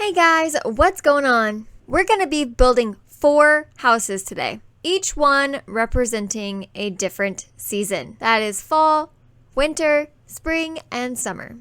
Hey guys, what's going on? We're going to be building 4 houses today, each one representing a different season. That is fall, winter, spring, and summer.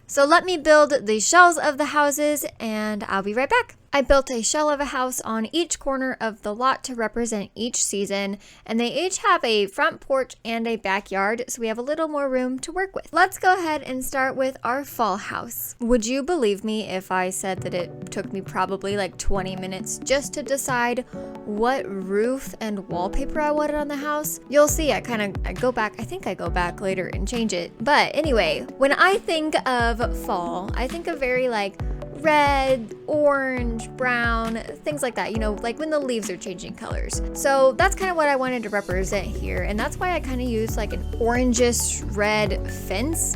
So let me build the shells of the houses and I'll be right back. I built a shell of a house on each corner of the lot to represent each season, and they each have a front porch and a backyard, so we have a little more room to work with. Let's go ahead and start with our fall house. Would you believe me if I said that it took me probably like 20 minutes just to decide what roof and wallpaper I wanted on the house? You'll see I go back later and change it. But anyway, when I think of fall, I think of very like red, orange, brown, things like that, like when the leaves are changing colors. So that's kind of what I wanted to represent here, and that's why I kind of used like an orangish red fence,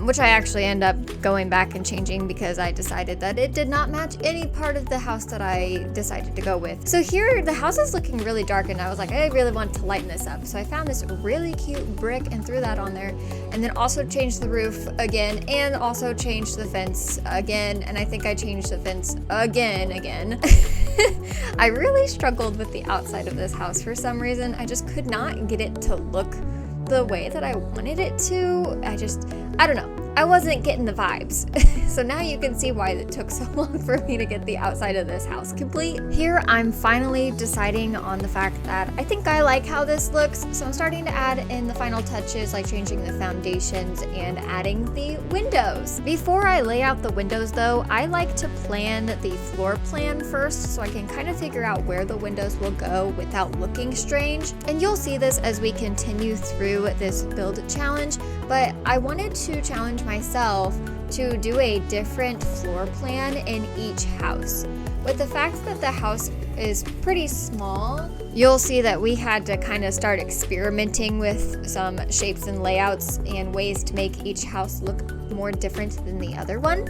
which I actually end up going back and changing because I decided that it did not match any part of the house that I decided to go with. So here the house is looking really dark, and I was like, I really want to lighten this up. So I found this really cute brick and threw that on there, and then also changed the roof again, and also changed the fence again, and I think I changed the fence again. I really struggled with the outside of this house for some reason. I just could not get it to look the way that I wanted it to. I don't know. I wasn't getting the vibes. So now you can see why it took so long for me to get the outside of this house complete. Here I'm finally deciding on the fact that I think I like how this looks, so I'm starting to add in the final touches, like changing the foundations and adding the windows. Before I lay out the windows though, I like to plan the floor plan first so I can kind of figure out where the windows will go without looking strange. And you'll see this as we continue through this build challenge, but I wanted to challenge myself to do a different floor plan in each house. With the fact that the house is pretty small, you'll see that we had to kind of start experimenting with some shapes and layouts and ways to make each house look more different than the other one.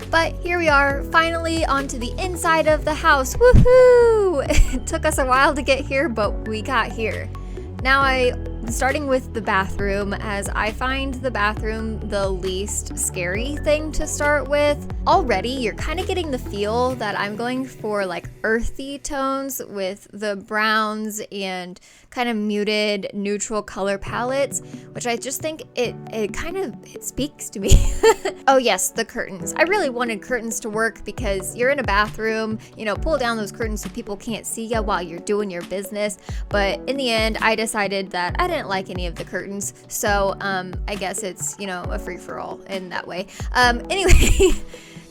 But here we are, finally onto the inside of the house. Woohoo! It took us a while to get here, but we got here. Now starting with the bathroom, as I find the bathroom the least scary thing to start with. Already you're kind of getting the feel that I'm going for like earthy tones with the browns and kind of muted neutral color palettes, which I just think it speaks to me. Oh yes, the curtains. I really wanted curtains to work because you're in a bathroom, pull down those curtains so people can't see you while you're doing your business. But in the end, I decided that I didn't like any of the curtains, so I guess it's a free-for-all in that way. Anyway,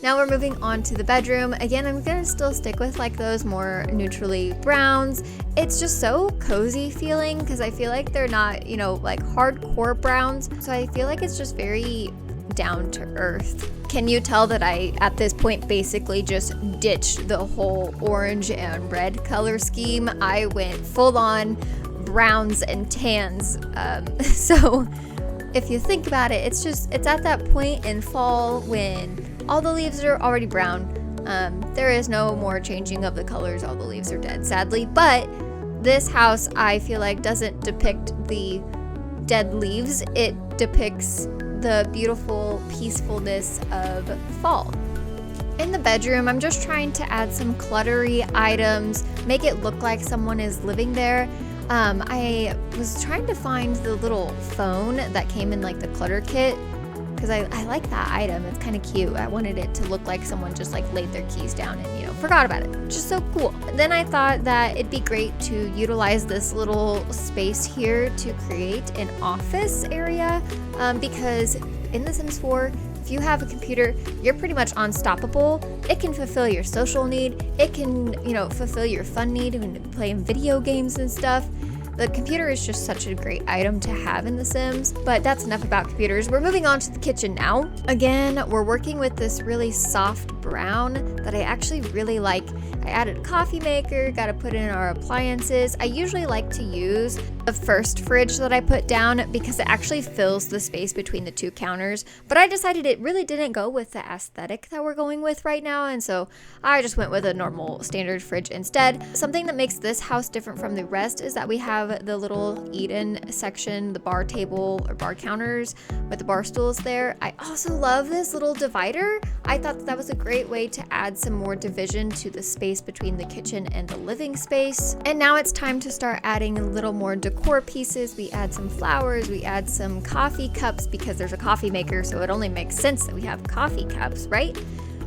now we're moving on to the bedroom. Again, I'm gonna still stick with like those more neutrally browns. It's just so cozy feeling because I feel like they're not like hardcore browns, so I feel like it's just very down to earth. Can you tell that I at this point basically just ditched the whole orange and red color scheme? I went full on browns and tans. So if you think about it, it's at that point in fall when all the leaves are already brown. There is no more changing of the colors. All the leaves are dead, sadly. But this house, I feel like, doesn't depict the dead leaves. It depicts the beautiful peacefulness of fall. In the bedroom, I'm just trying to add some cluttery items, make it look like someone is living there. I was trying to find the little phone that came in like the clutter kit because I like that item. It's kind of cute. I wanted it to look like someone just like laid their keys down and forgot about it. Just so cool. Then I thought that it'd be great to utilize this little space here to create an office area because in The Sims 4, if you have a computer, you're pretty much unstoppable. It can fulfill your social need. It can, fulfill your fun need when playing video games and stuff. The computer is just such a great item to have in The Sims, but that's enough about computers. We're moving on to the kitchen now. Again, we're working with this really soft brown that I actually really like. I added a coffee maker, got to put in our appliances. I usually like to use the first fridge that I put down because it actually fills the space between the two counters, but I decided it really didn't go with the aesthetic that we're going with right now, and so I just went with a normal standard fridge instead. Something that makes this house different from the rest is that we have the little eat-in section, the bar table or bar counters with the bar stools there. I also love this little divider. I thought that was a great way to add some more division to the space between the kitchen and the living space. And now it's time to start adding a little more decor pieces. We add some flowers, we add some coffee cups because there's a coffee maker, so it only makes sense that we have coffee cups, right?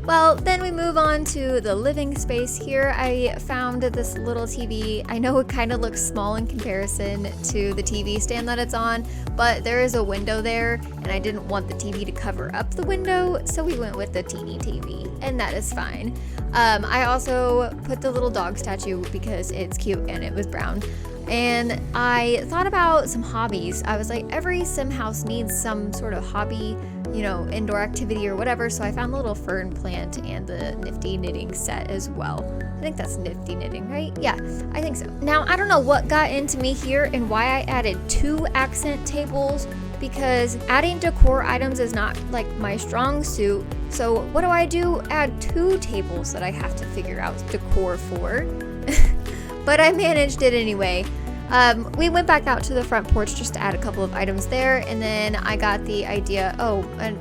Well, then we move on to the living space. Here I found this little TV. I know it kind of looks small in comparison to the TV stand that it's on, but there is a window there and I didn't want the TV to cover up the window, so we went with the teeny TV, and that is fine. I also put the little dog statue because it's cute and it was brown. And I thought about some hobbies. I was like, every sim house needs some sort of hobby, you know, indoor activity or whatever. So I found the little fern plant and the nifty knitting set as well. I think that's nifty knitting, right? Yeah, I think so. Now, I don't know what got into me here and why I added 2 accent tables, because adding decor items is not like my strong suit. So what do? Add 2 tables that I have to figure out decor for. But I managed it anyway. We went back out to the front porch just to add a couple of items there, and then I got the idea,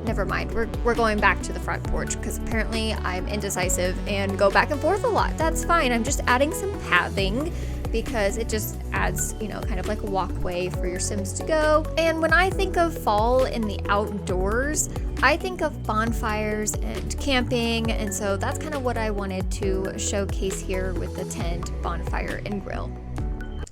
never mind, we're going back to the front porch because apparently I'm indecisive and go back and forth a lot. That's fine. I'm just adding some pathing because it just adds, you know, kind of like a walkway for your Sims to go. And when I think of fall in the outdoors, I think of bonfires and camping, and so that's kind of what I wanted to showcase here with the tent, bonfire, and grill.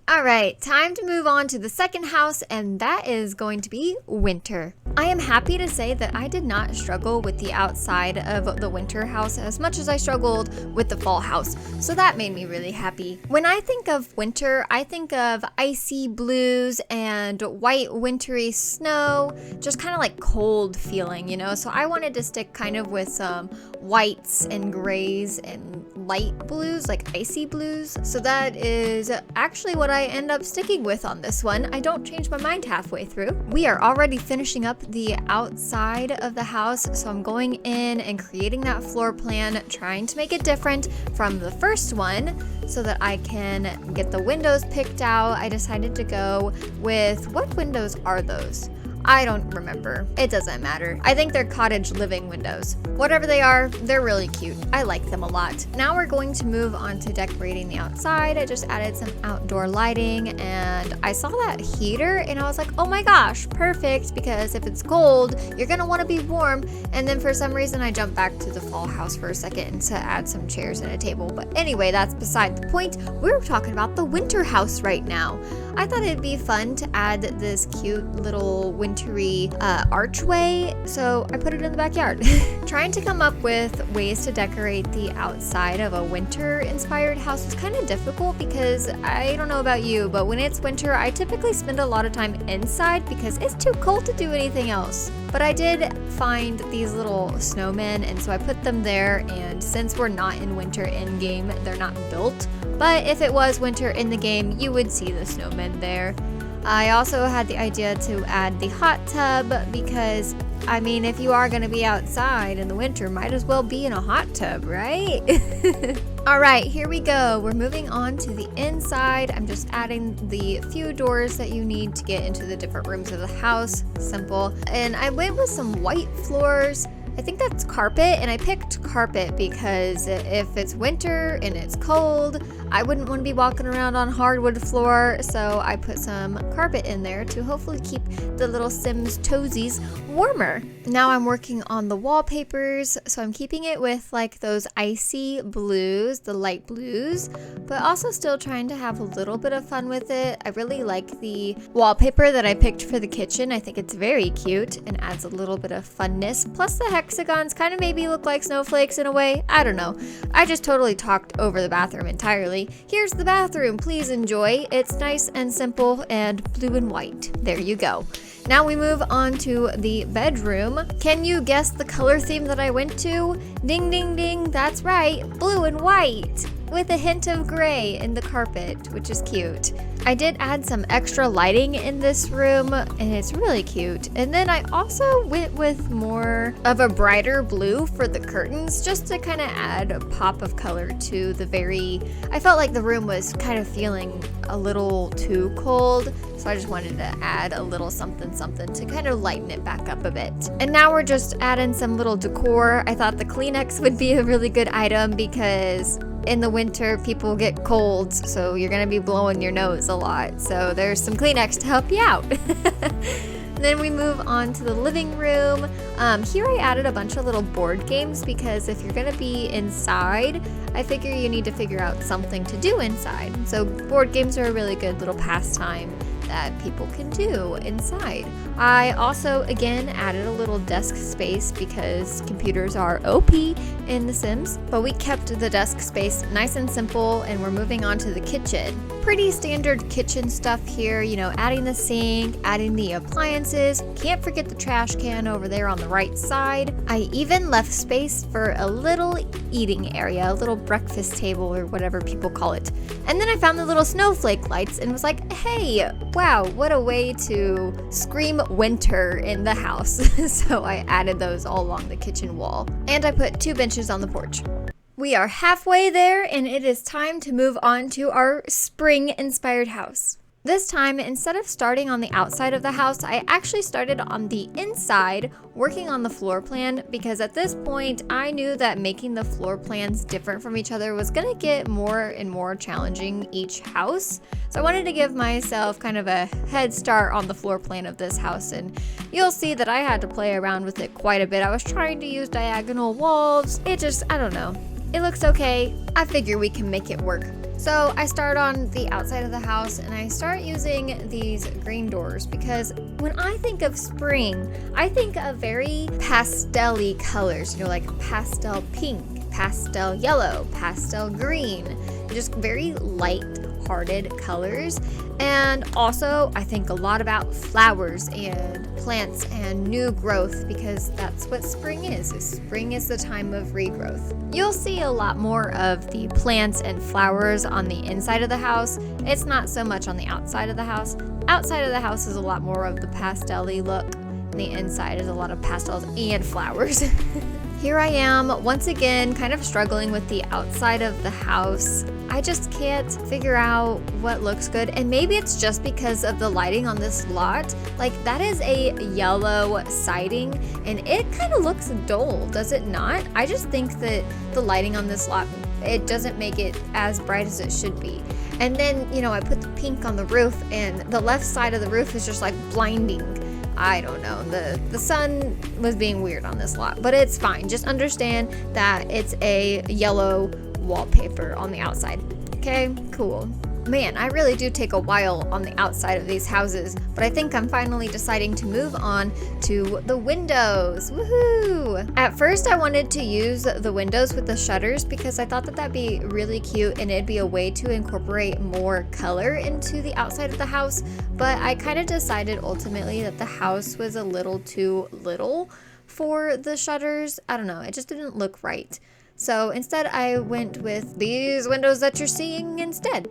All right, time to move on to the second house, and that is going to be winter. I am happy to say that I did not struggle with the outside of the winter house as much as I struggled with the fall house, so that made me really happy. When I think of winter, I think of icy blues and white wintry snow, just kind of like cold feeling, you know? So I wanted to stick kind of with some whites and grays and light blues, like icy blues. So that is actually what I end up sticking with on this one. I don't change my mind halfway through. We are already finishing up the outside of the house, so I'm going in and creating that floor plan, trying to make it different from the first one so that I can get the windows picked out. I decided to go with, what windows are those? I don't remember. It doesn't matter. I think they're cottage living windows. Whatever they are, they're really cute. I like them a lot. Now we're going to move on to decorating the outside. I just added some outdoor lighting and I saw that heater and I was like, oh my gosh, perfect, because if it's cold, you're gonna wanna be warm. And then for some reason I jumped back to the fall house for a second to add some chairs and a table. But anyway, that's beside the point. We're talking about the winter house right now. I thought it'd be fun to add this cute little wintry archway, so I put it in the backyard. Trying to come up with ways to decorate the outside of a winter-inspired house was kind of difficult because I don't know about you, but when it's winter, I typically spend a lot of time inside because it's too cold to do anything else. But I did find these little snowmen, and so I put them there, and since we're not in winter in-game, they're not built. But if it was winter in the game, you would see the snowmen there. I also had the idea to add the hot tub because, I mean, if you are going to be outside in the winter, might as well be in a hot tub, right? All right, here we go. We're moving on to the inside. I'm just adding the few doors that you need to get into the different rooms of the house. Simple. And I went with some white floors. I think that's carpet, and I picked carpet because if it's winter and it's cold, I wouldn't want to be walking around on hardwood floor, so I put some carpet in there to hopefully keep the little Sims toesies warmer. Now I'm working on the wallpapers, so I'm keeping it with like those icy blues, the light blues, but also still trying to have a little bit of fun with it. I really like the wallpaper that I picked for the kitchen. I think it's very cute and adds a little bit of funness, plus the hexagons kind of made me look like snowflakes in a way. I don't know. I just totally talked over the bathroom entirely. Here's the bathroom. Please enjoy. It's nice and simple and blue and white. There you go. Now we move on to the bedroom. Can you guess the color theme that I went to? Ding, ding, ding, that's right, blue and white, with a hint of gray in the carpet, which is cute. I did add some extra lighting in this room, and it's really cute. And then I also went with more of a brighter blue for the curtains, just to kind of add a pop of color to I felt like the room was kind of feeling a little too cold, so I just wanted to add a little something to kind of lighten it back up a bit. And now we're just adding some little decor. I thought the Kleenex would be a really good item because in the winter people get colds, so you're gonna be blowing your nose a lot. So there's some Kleenex to help you out. Then we move on to the living room. Here I added a bunch of little board games because if you're gonna be inside, I figure you need to figure out something to do inside. So board games are a really good little pastime that people can do inside. I also, again, added a little desk space because computers are OP in The Sims, but we kept the desk space nice and simple, and we're moving on to the kitchen. Pretty standard kitchen stuff here, adding the sink, adding the appliances. Can't forget the trash can over there on the right side. I even left space for a little eating area, a little breakfast table or whatever people call it. And then I found the little snowflake lights and was like, hey, wow, what a way to scream winter in the house. So I added those all along the kitchen wall. And I put 2 benches on the porch. We are halfway there, and it is time to move on to our spring-inspired house. This time, instead of starting on the outside of the house, I actually started on the inside, working on the floor plan, because at this point, I knew that making the floor plans different from each other was gonna get more and more challenging each house. So I wanted to give myself kind of a head start on the floor plan of this house, and you'll see that I had to play around with it quite a bit. I was trying to use diagonal walls. I don't know. It looks okay. I figure we can make it work. So I start on the outside of the house and I start using these green doors because when I think of spring, I think of very pastel-y colors, like pastel pink, pastel yellow, pastel green, just very light-hearted colors. And also I think a lot about flowers and plants and new growth because that's what spring is. Spring is the time of regrowth. You'll see a lot more of the plants and flowers on the inside of the house. It's not so much on the outside of the house. Outside of the house is a lot more of the pastel-y look. And the inside is a lot of pastels and flowers. Here I am, once again, kind of struggling with the outside of the house. I just can't figure out what looks good, and maybe it's just because of the lighting on this lot. Like, that is a yellow siding, and it kind of looks dull, does it not? I just think that the lighting on this lot, it doesn't make it as bright as it should be. And then, I put the pink on the roof, and the left side of the roof is just like blinding. I don't know, the sun was being weird on this lot, but it's fine. Just understand that it's a yellow wallpaper on the outside. Okay, cool. Man, I really do take a while on the outside of these houses, but I think I'm finally deciding to move on to the windows. Woohoo! At first, I wanted to use the windows with the shutters because I thought that that'd be really cute and it'd be a way to incorporate more color into the outside of the house, but I kind of decided ultimately that the house was a little too little for the shutters. I don't know, it just didn't look right. So instead I went with these windows that you're seeing instead.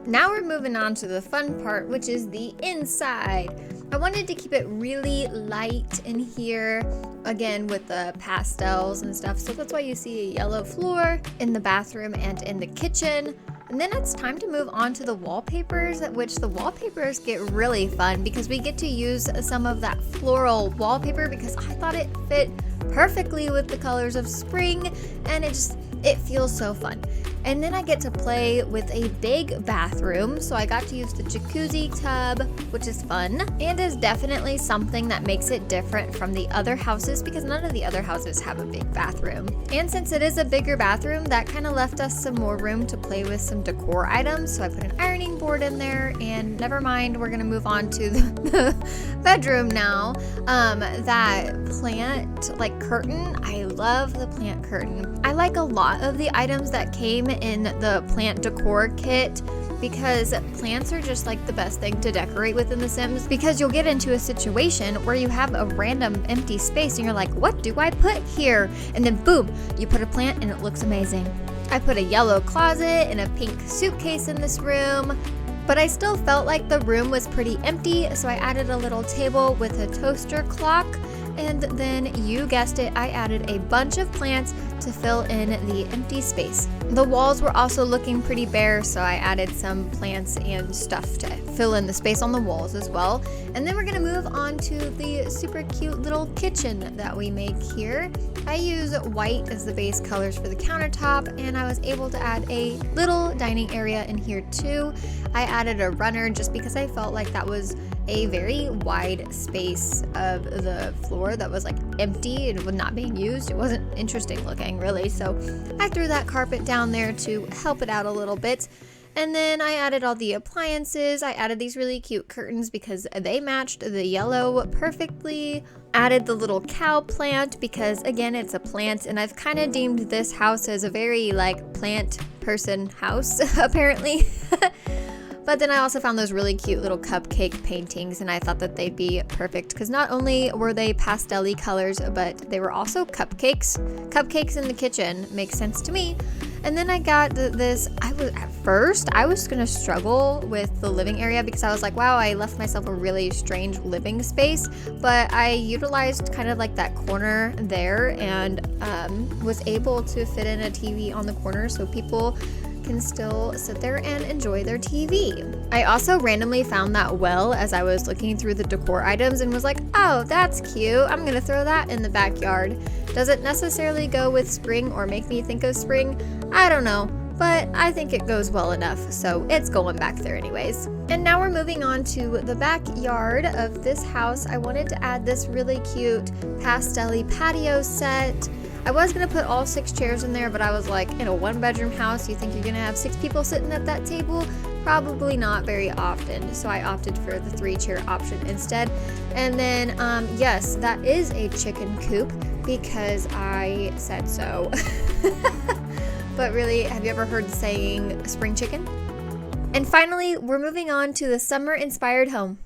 Now we're moving on to the fun part, which is the inside. I wanted to keep it really light in here, again with the pastels and stuff. So that's why you see a yellow floor in the bathroom and in the kitchen. And then it's time to move on to the wallpapers, which the wallpapers get really fun because we get to use some of that floral wallpaper because I thought it fit perfectly with the colors of spring, and it feels so fun. And then I get to play with a big bathroom, so I got to use the jacuzzi tub, which is fun and is definitely something that makes it different from the other houses because none of the other houses have a big bathroom. And since it is a bigger bathroom, that kind of left us some more room to play with some decor items, so I put an ironing board in there, and never mind, we're gonna move on to the bedroom now. That plant curtain, I love the plant curtain. I like a lot lot of the items that came in the plant decor kit because plants are just like the best thing to decorate with in The Sims, because you'll get into a situation where you have a random empty space and you're like, what do I put here? And then boom, you put a plant and it looks amazing. I put a yellow closet and a pink suitcase in this room, but I still felt like the room was pretty empty, so I added a little table with a toaster clock. And then, you guessed it, I added a bunch of plants to fill in the empty space. The walls were also looking pretty bare, so I added some plants and stuff to fill in the space on the walls as well. And then we're gonna move on to the super cute little kitchen that we make here. I use white as the base colors for the countertop, and I was able to add a little dining area in here too. I added a runner just because I felt like that was a very wide space of the floor that was like empty and was not being used. It wasn't interesting looking really, so I threw that carpet down there to help it out a little bit. And then I added all the appliances. I added these really cute curtains because they matched the yellow perfectly. Added the little cow plant because again, it's a plant, and I've kind of deemed this house as a very like plant person house apparently. But then I also found those really cute little cupcake paintings, and I thought that they'd be perfect because not only were they pastel-y colors, but they were also cupcakes. Cupcakes in the kitchen makes sense to me. And then I got this, at first I was gonna struggle with the living area because I was like, wow, I left myself a really strange living space, but I utilized kind of like that corner there and was able to fit in a TV on the corner so people can still sit there and enjoy their TV. I also randomly found that well as I was looking through the decor items and was like, oh, that's cute. I'm gonna throw that in the backyard. Does it necessarily go with spring or make me think of spring? I don't know, but I think it goes well enough, so it's going back there anyways. And now we're moving on to the backyard of this house. I wanted to add this really cute pastel-y patio set. I was gonna put all 6 chairs in there, but I was like, in a 1-bedroom house, you think you're gonna have 6 people sitting at that table? Probably not very often. So I opted for the 3-chair option instead. And then, yes, that is a chicken coop because I said so. But really, have you ever heard the saying spring chicken? And finally, we're moving on to the summer-inspired home.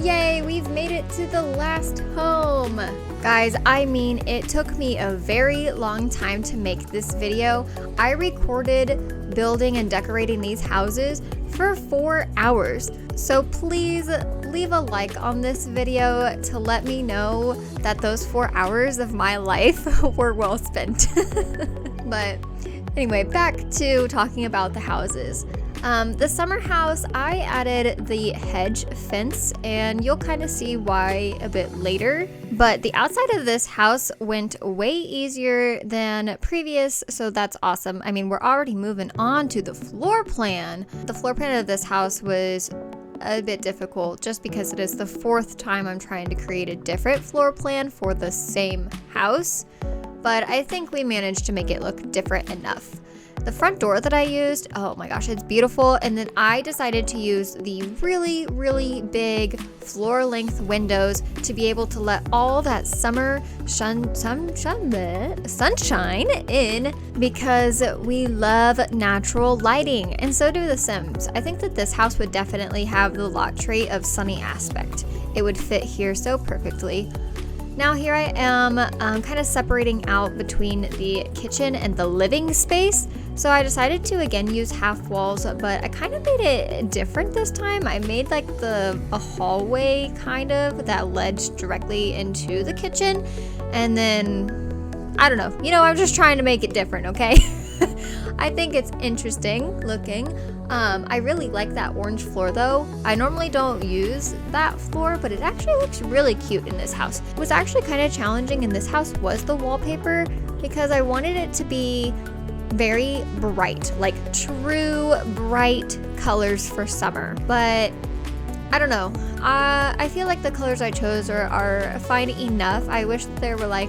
Yay, we've made it to the last home. Guys, I mean, it took me a very long time to make this video. I recorded building and decorating these houses for 4 hours. So please leave a like on this video to let me know that those 4 hours of my life were well spent. But anyway, back to talking about the houses. The summer house, I added the hedge fence, and you'll kind of see why a bit later. But the outside of this house went way easier than previous, so that's awesome. I mean, we're already moving on to the floor plan. The floor plan of this house was a bit difficult just because it is the 4th time I'm trying to create a different floor plan for the same house. But I think we managed to make it look different enough. The front door that I used, oh my gosh, it's beautiful. And then I decided to use the really, really big floor length windows to be able to let all that summer sunshine in because we love natural lighting, and so do The Sims. I think that this house would definitely have the lot trait of sunny aspect. It would fit here so perfectly. Now here I am kind of separating out between the kitchen and the living space. So I decided to again use half walls, but I kind of made it different this time. I made like a hallway kind of that led directly into the kitchen. And then, I don't know, I'm just trying to make it different, okay? I think it's interesting looking. I really like that orange floor though. I normally don't use that floor, but it actually looks really cute in this house. It was actually kind of challenging in this house was the wallpaper because I wanted it to be very bright, like true bright colors for summer. But I don't know. I feel like the colors I chose are fine enough. I wish that there were like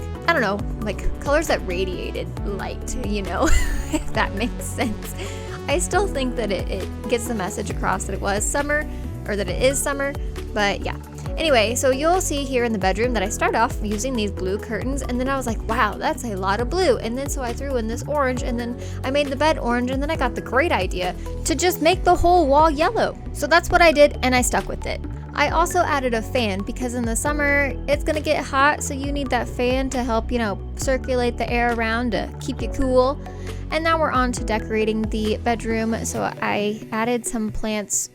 colors that radiated light, if that makes sense. I still think that it gets the message across that it was summer, or that it is summer, but yeah. Anyway, so you'll see here in the bedroom that I start off using these blue curtains, and then I was like, wow, that's a lot of blue. And then so I threw in this orange, and then I made the bed orange, and then I got the great idea to just make the whole wall yellow. So that's what I did, and I stuck with it. I also added a fan because in the summer it's gonna get hot, so you need that fan to help, circulate the air around to keep you cool. And now we're on to decorating the bedroom. So I added some plants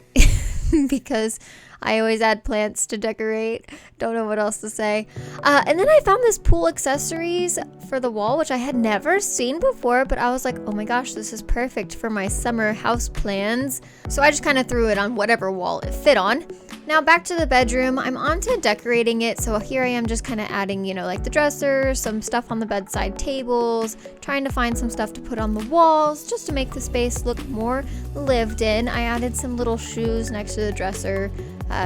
because I always add plants to decorate. Don't know what else to say. And then I found this pool accessories for the wall, which I had never seen before, but I was like, oh my gosh, this is perfect for my summer house plans. So I just kind of threw it on whatever wall it fit on. Now back to the bedroom, I'm on to decorating it. So here I am just kind of adding, like the dresser, some stuff on the bedside tables, trying to find some stuff to put on the walls just to make the space look more lived in. I added some little shoes next to the dresser,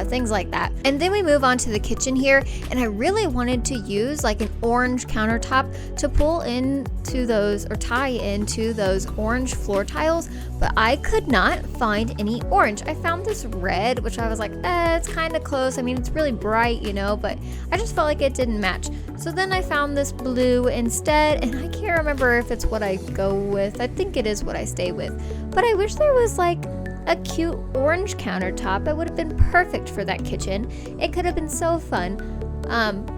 things like that. And then we move on to the kitchen here, and I really wanted to use like an orange countertop to pull into those or tie into those orange floor tiles, but I could not find any orange. I found this red, which I was like, it's kind of close. I mean, it's really bright, but I just felt like it didn't match. So then I found this blue instead, and I can't remember if it's what I go with. I think it is what I stay with, but I wish there was like a cute orange countertop. It would have been perfect for that kitchen. It could have been so fun,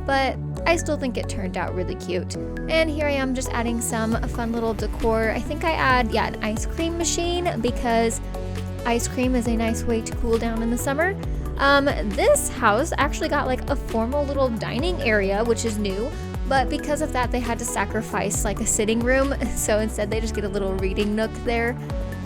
but I still think it turned out really cute. And here I am just adding some fun little decor. I think I add, an ice cream machine because ice cream is a nice way to cool down in the summer. This house actually got like a formal little dining area, which is new, but because of that, they had to sacrifice like a sitting room. So instead they just get a little reading nook there.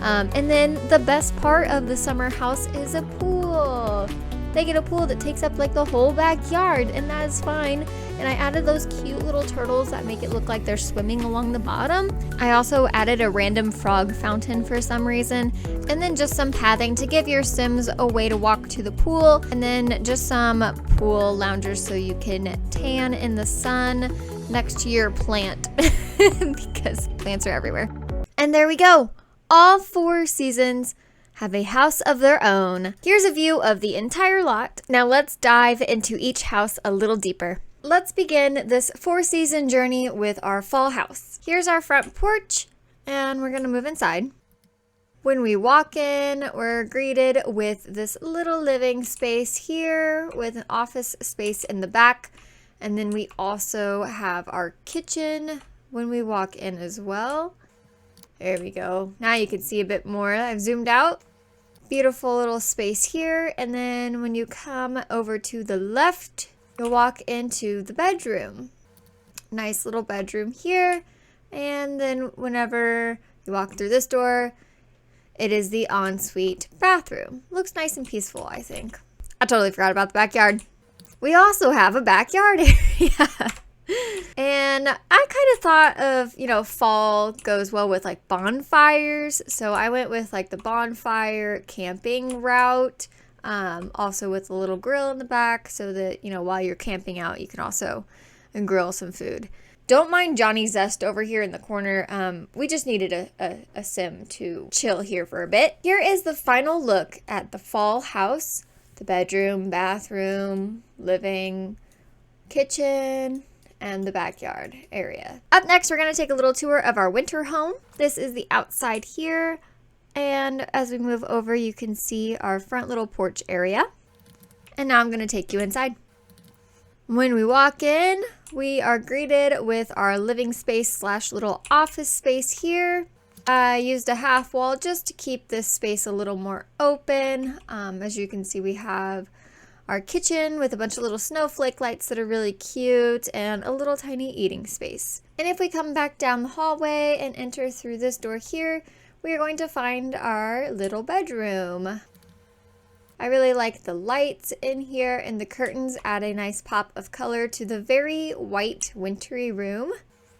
And then the best part of the summer house is a pool. They get a pool that takes up like the whole backyard, and that is fine. And I added those cute little turtles that make it look like they're swimming along the bottom. I also added a random frog fountain for some reason, and then just some pathing to give your Sims a way to walk to the pool, and then just some pool loungers so you can tan in the sun next to your plant because plants are everywhere. And there we go. All 4 seasons have a house of their own. Here's a view of the entire lot. Now let's dive into each house a little deeper. Let's begin this 4-season journey with our fall house. Here's our front porch, and we're gonna move inside. When we walk in, we're greeted with this little living space here with an office space in the back. And then we also have our kitchen when we walk in as well. There we go. Now you can see a bit more. I've zoomed out. Beautiful little space here. And then when you come over to the left, you'll walk into the bedroom. Nice little bedroom here. And then whenever you walk through this door, it is the ensuite bathroom. Looks nice and peaceful, I think. I totally forgot about the backyard. We also have a backyard area. And I kind of thought of, fall goes well with like bonfires. So I went with like the bonfire camping route. Also with a little grill in the back so that, while you're camping out, you can also grill some food. Don't mind Johnny Zest over here in the corner. We just needed a sim to chill here for a bit. Here is the final look at the fall house. The bedroom, bathroom, living, kitchen, and the backyard area. Up next, we're gonna take a little tour of our winter home. This is the outside here. And as we move over, you can see our front little porch area. And now I'm gonna take you inside. When we walk in, we are greeted with our living space / little office space here. I used a half wall just to keep this space a little more open. As you can see, we have our kitchen with a bunch of little snowflake lights that are really cute and a little tiny eating space. And if we come back down the hallway and enter through this door here, we are going to find our little bedroom. I really like the lights in here, and the curtains add a nice pop of color to the very white wintry room.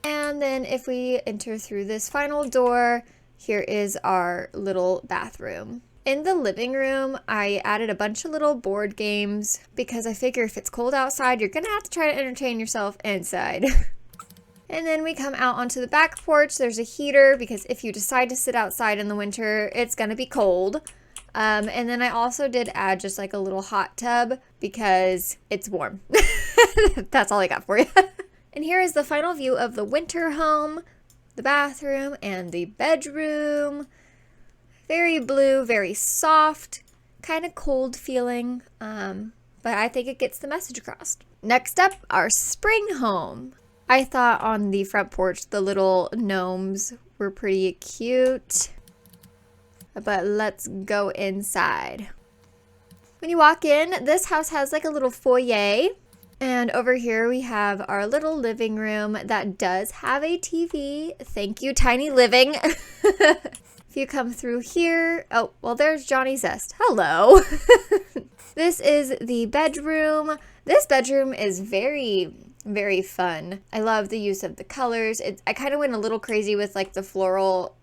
And then if we enter through this final door, here is our little bathroom. In the living room, I added a bunch of little board games because I figure if it's cold outside, you're gonna have to try to entertain yourself inside. And then we come out onto the back porch. There's a heater because if you decide to sit outside in the winter, it's gonna be cold. And then I also did add just like a little hot tub because it's warm. That's all I got for you. And here is the final view of the winter home, the bathroom, and the bedroom. Very blue, very soft, kind of cold feeling, but I think it gets the message across. Next up, our spring home. I thought on the front porch the little gnomes were pretty cute, but let's go inside. When you walk in, this house has like a little foyer, and over here we have our little living room that does have a TV. Thank you, Tiny Living. If you come through here, oh, well, there's Johnny Zest. Hello. This is the bedroom. This bedroom is very, very fun. I love the use of the colors. I kind of went a little crazy with like the floral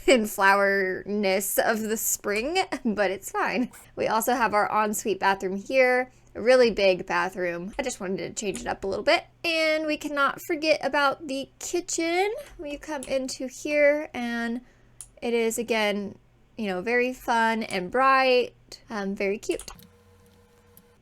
and flowerness of the spring, but it's fine. We also have our ensuite bathroom here. A really big bathroom. I just wanted to change it up a little bit. And we cannot forget about the kitchen. You come into here and it is, again, you know, very fun and bright, very cute.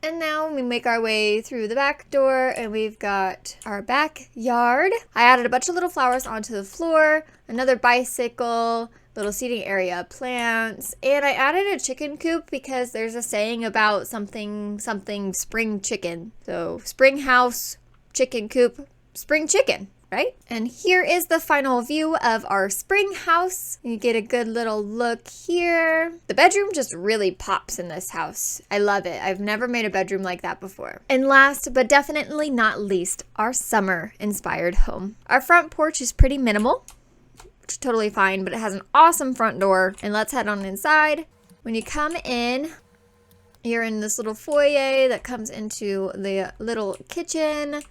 And now we make our way through the back door and we've got our backyard. I added a bunch of little flowers onto the floor, another bicycle, little seating area, plants, and I added a chicken coop because there's a saying about something spring chicken. So spring house, chicken coop, spring chicken. Right? And here is the final view of our spring house. You get a good little look here. The bedroom just really pops in this house. I love it. I've never made a bedroom like that before. And last but definitely not least, our summer inspired home. Our front porch is pretty minimal, which is totally fine, but it has an awesome front door. And let's head on inside. When you come in, you're in this little foyer that comes into the little kitchen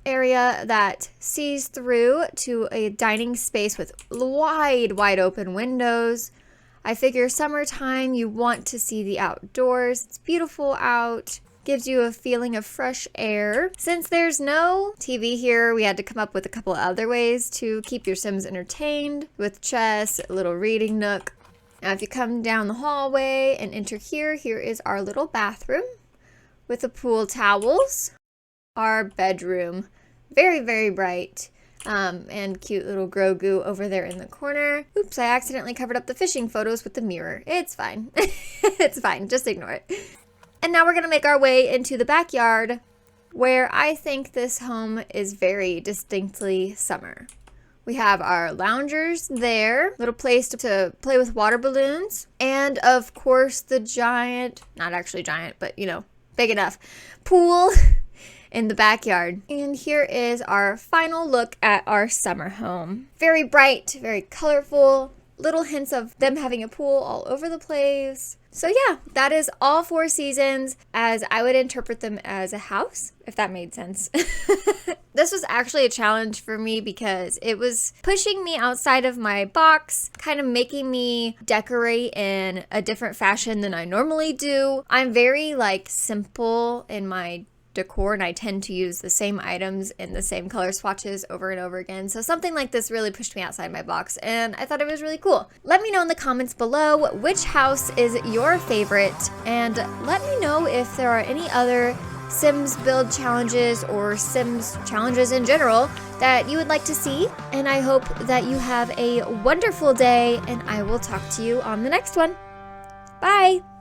area that sees through to a dining space with wide open windows. I figure summertime, you want to see the outdoors. It's beautiful out, gives you a feeling of fresh air. Since there's no TV here, we had to come up with a couple of other ways to keep your Sims entertained with chess, a little reading nook. Now if you come down the hallway and enter here, here is our little bathroom with the pool towels. Our bedroom, very bright, and cute little Grogu over there in the corner. Oops, I accidentally covered up the fishing photos with the mirror. It's fine. It's fine, just ignore it. And now we're gonna make our way into the backyard where I think this home is very distinctly summer. We have our loungers there, little place to play with water balloons, and of course the giant, not actually giant, but you know, big enough, pool in the backyard. And here is our final look at our summer home. Very bright, very colorful, little hints of them having a pool all over the place. So yeah, that is all 4 seasons as I would interpret them as a house, if that made sense. This was actually a challenge for me because it was pushing me outside of my box, kind of making me decorate in a different fashion than I normally do. I'm very like simple in my decor and I tend to use the same items in the same color swatches over and over again. So something like this really pushed me outside my box and I thought it was really cool. Let me know in the comments below which house is your favorite and let me know if there are any other Sims build challenges or Sims challenges in general that you would like to see. And I hope that you have a wonderful day and I will talk to you on the next one. Bye!